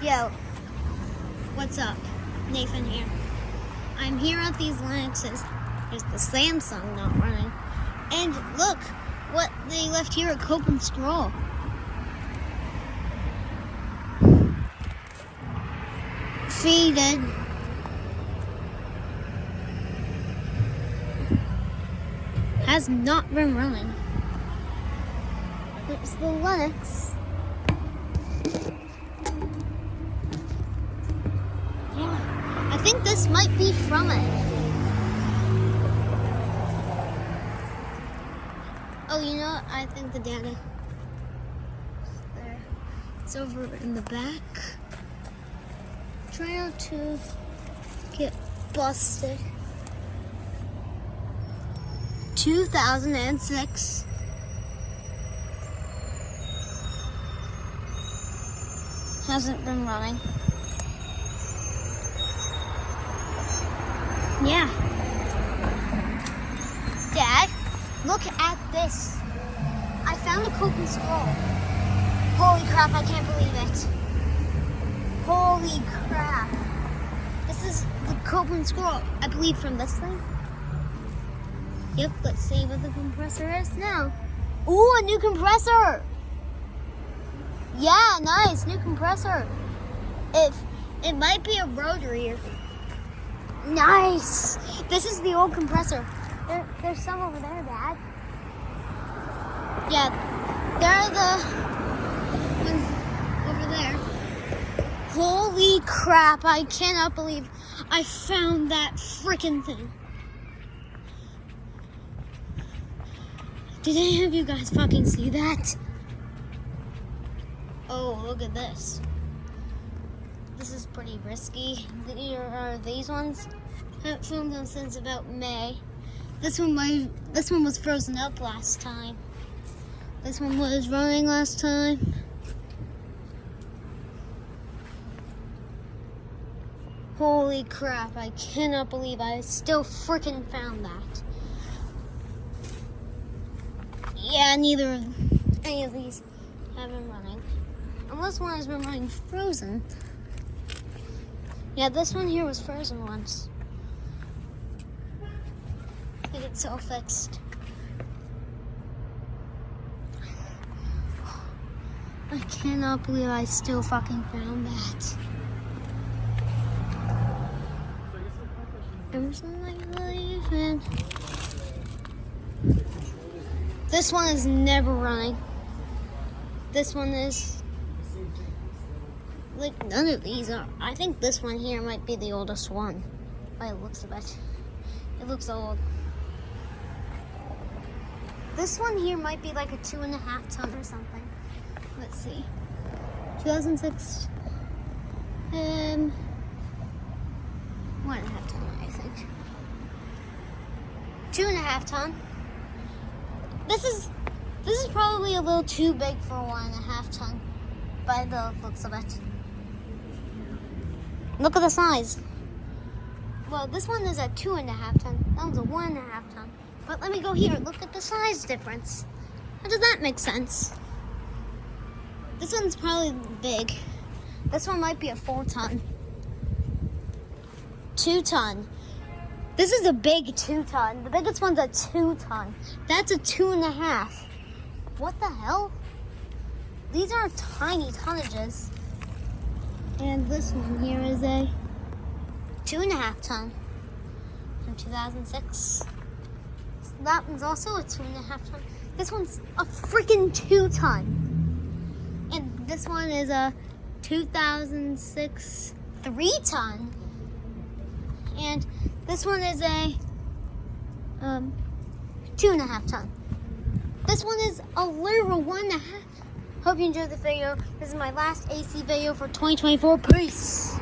Yo, what's up? Nathan here. I'm here at these Lennoxes. There's the Samsung not running. And look what they left here at Cope and Scroll. Faded. Has not been running. It's the Lennox. Yeah, I think this might be from it. Oh, you know what? I think the data is there. It's over in the back. Try not to get busted. 2006. Hasn't been running. Yeah. Dad, look at this. I found a Cope and Scroll. Holy crap, I can't believe it. Holy crap. This is the Cope and Scroll, I believe, from this thing. Yep, let's see what the compressor is now. Ooh, a new compressor. Yeah, nice, new compressor. It might be a rotary. Nice. This is the old compressor. There's some over there, Dad. Yeah, there are the ones over there. Holy crap, I cannot believe I found that freaking thing. Did any of you guys fucking see that? Oh, look at this. This is pretty risky. Here are these ones. Haven't filmed them since about May. This one was frozen up last time. This one was running last time. Holy crap, I cannot believe I still freaking found that. Yeah, neither of any of these have been running. Unless one has been running frozen. Yeah, this one here was frozen once. Get it all fixed. I cannot believe I still fucking found that. Emerson, I believe, and this one is never running. This one is like none of these are. I think this one here might be the oldest one by the looks of it. It looks old. This one here might be like a 2.5 ton or something. Let's see. 2006. 1.5 ton, I think. 2.5 ton. This is probably a little too big for 1.5 ton by the looks of it. Look at the size. Well, this one is a 2.5 ton. That one's a 1.5 ton. But let me go here. Look at the size difference. How does that make sense? This one's probably big. This one might be a 4 ton. 2 ton. This is a big 2 ton. The biggest one's a 2 ton. That's a 2.5. What the hell? These are tiny tonnages. And this one here is a 2.5 ton from 2006. So that one's also a 2.5 ton. This one's a freaking 2 ton. And this one is a 2006 3 ton. And this one is a 2.5 ton. This one is a literal 1.5. Hope you enjoyed the video. This is my last AC video for 2024. Peace.